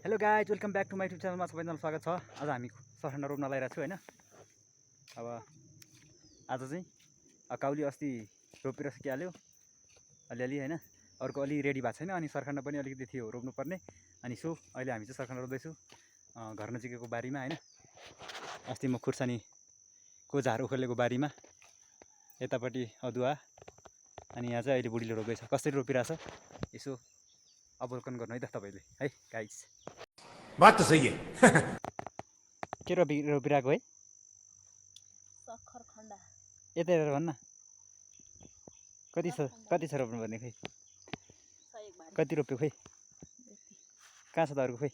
Hello guys, welcome back to my YouTube च्यानलमा सबैजनालाई स्वागत छ। आज हामी सरखण्ड रोप्न लगाइरहेको छु हैन। अब आज चाहिँ काउली अस्ति रोपेर सकिहाल्यो अलिअलि हैन। अर्को अलि रेडी भएको छैन, अनि सरखण्ड पनि अलिकति थियो रोप्नुपर्ने। अनि सो अहिले हामी चाहिँ सरखण्ड रोप्दैछु घर नजिकैको बारीमा हैन। अस्ति म खुर्सानीको झार उखेलेको बारीमा, यतापट्टि अदुवा, अनि यहाँ चाहिँ अहिले बुढीले रोप्दैछ। कसरी रोपिरहेछ यसो अवलोकन गर्नु है त तपाईँले है गाइस। बात तो सही है। के रोपिरहेको है? सक्खरखण्डा। यता हेरेर भन्न कति छ रोप्नुपर्ने खै? कति रोप्यो खै? कहाँ छ तपाईँको खै?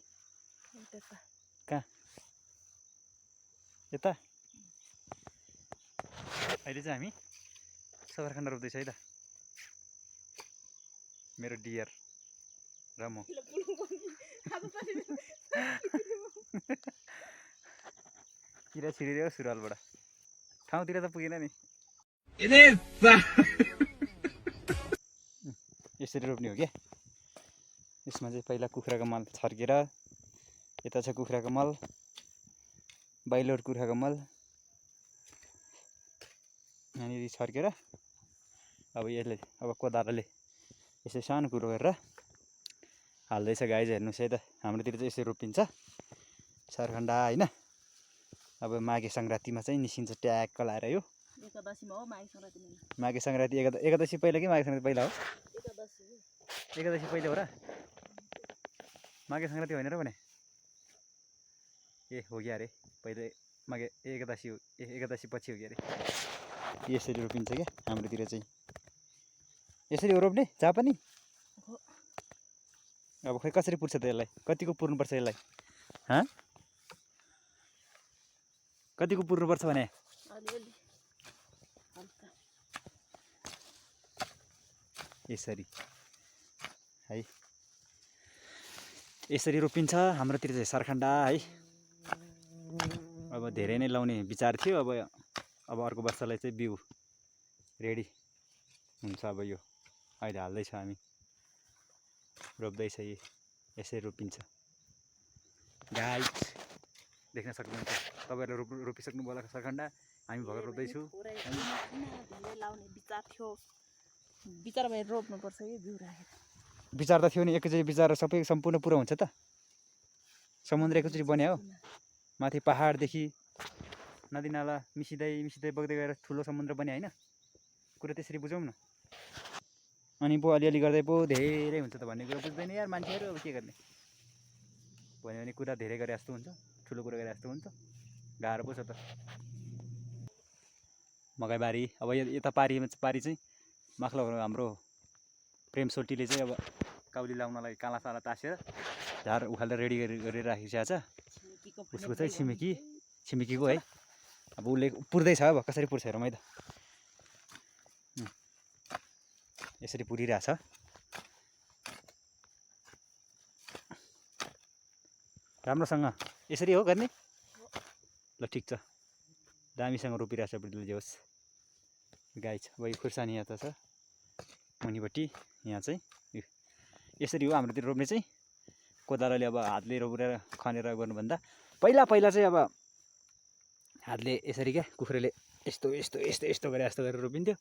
कहाँ? यता अहिले चाहिँ हामी सरखण्ड रोप्दैछ है त, मेरो डियर र म। किरा छिरिदियो सुरुवालबाट, ठाउँतिर त पुगेन नि। यसरी रोप्ने हो क्या। यसमा चाहिँ पहिला कुखुराको मल छर्केर, यता छ कुखुराको मल, बाइलोर कुखुराको मल यहाँनिर छर्केर अब यसले अब कोदालोले यसो सानो कुरो गरेर हाल्दैछ। गाइज हेर्नुहोस् है त, हाम्रोतिर चाहिँ यसरी रोपिन्छ सरखण्डा होइन। अब माघे सङ्क्रान्तिमा चाहिँ निस्किन्छ ट्याक्क लाएर यो। एकादशीमा हो माघे सङ्क्रान्ति। माघे सङ्क्रान्ति एकादशी पहिला कि माघे सङ्क्रान्ति पहिला हो? एकादशी पहिला हो र, माघे सङ्क्रान्ति होइन र भने? ए हो कि अरे पहिले माघे एकादशी हो, एकादशी पछि हो कि अरे। यसरी रोपिन्छ क्या हाम्रोतिर चाहिँ, यसरी हो रोप्ने जहाँ पनि। अब खै कसरी पुर्छ त यसलाई? कतिको पुर्नुपर्छ यसलाई? हाँ, कतिको पुर्नुपर्छ भने? यसरी है, यसरी रोपिन्छ हाम्रोतिर चाहिँ सरखण्डा है। अब धेरै नै लाउने विचार थियो। अब अर्को वर्षलाई चाहिँ बिउ रेडी हुन्छ। अब यो अहिले हाल्दैछ, हामी रोप्दैछ, यसरी रोपिन्छ गाइस। देख्न सक्नुहुन्छ तपाईँहरूले रोपिसक्नु भयो होला सरखण्डा, हामी भर्खर रोप्दैछु। विचार भएर रोप्नुपर्छ कि बिउ राखेर। विचार त थियो नि, एकैचोटि विचार सबै सम्पूर्ण पुरा हुन्छ त। समुद्र एकैचोटि बन्यो हो, माथि पहाडदेखि नदीनाला मिसिँदै बग्दै गएर ठुलो समुद्र बन्यो होइन। कुरा त्यसरी बुझौँ न। अनि पो अलिअलि गर्दै पो धेरै हुन्छ त भन्ने कुरा बुझ्दैन यार मान्छेहरू। अब के गर्ने, भन्यो भने कुरा धेरै गरे जस्तो हुन्छ, ठुलो कुरा गरे जस्तो हुन्छ, गाह्रो पो छ त। मकैबारी अब यता पारी चाहिँ माथिल्लो हाम्रो प्रेम सोल्टीले चाहिँ अब काउली लाउनलाई काँलासाला तासेर झार उखालेर रेडी गरेर राखिसकेको छ। उसको चाहिँ छिमेकीको है। अब उसले पुर्दैछ, अब कसरी पुर्छ हेरौँ है त। यसरी पुरिरहेछ। राम्रोसँग यसरी हो गर्ने। ल ठिक छ, दामीसँग रोपिरहेछ बुढीले जे होस्। गाई छ अब यो खुर्सानी यहाँ त छ मुनिपट्टि, यहाँ चाहिँ यसरी हो हाम्रोतिर रोप्ने चाहिँ। कोदालोले अब हातले रोपेर खनेर गर्नुभन्दा पहिला चाहिँ अब हातले यसरी क्या, कुखुराले यस्तो गरेर रोपिन्थ्यो।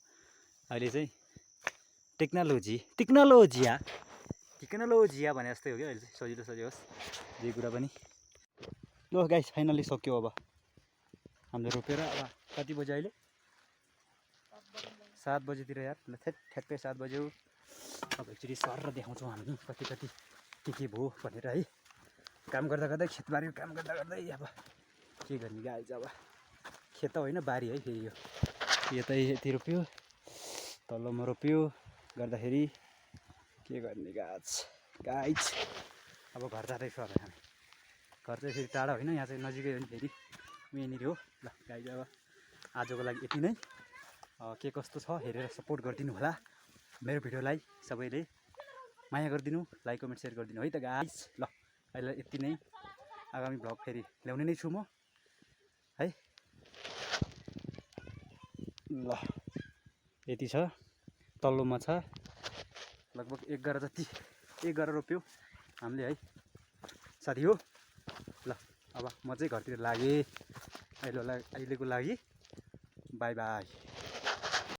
अहिले चाहिँ टेक्नोलोजिया भने जस्तै हो क्या। अहिले चाहिँ सजिलो होस् जे कुरा पनि। ल गाइस, फाइनल्ली सक्यो। अब हामीले रोपेर अब कति बज्यो अहिले? 7 बजीतिर यार। ल ठ्याक्कै 7 बज्यो। अब एकचोटि सर देखाउँछौँ हामी कति के भयो भनेर है। काम गर्दा खेतबारीको काम गर्दै अब के गर्ने गाइस। अब खेत त होइन बारी है फेरि यो। यति रोप्यो, तल्लोमा रोप्यो गर्दाखेरि के गर्ने गाइस। अब घर जाँदैछु। अब हामी घर चाहिँ फेरि टाढा होइन, यहाँ चाहिँ नजिकै हो नि फेरि, यहाँनिर हो। ल गाइस, अब आजको लागि यति नै। के कस्तो छ हेरेर सपोर्ट गरिदिनु होला मेरो भिडियोलाई। सबैले माया गरिदिनु, लाइक कमेन्ट सेयर गरिदिनु है त गाइस। ल अहिले यति नै, आगामी भ्लग फेरि ल्याउने नै छु म है। ल यति छ, तल्लोमा छ लगभग 11 जति, 11 रोप्यो हामीले है। साथी हो। ल अब म चाहिँ घरतिर लागेँ। अहिलेको लागि बाई बाई।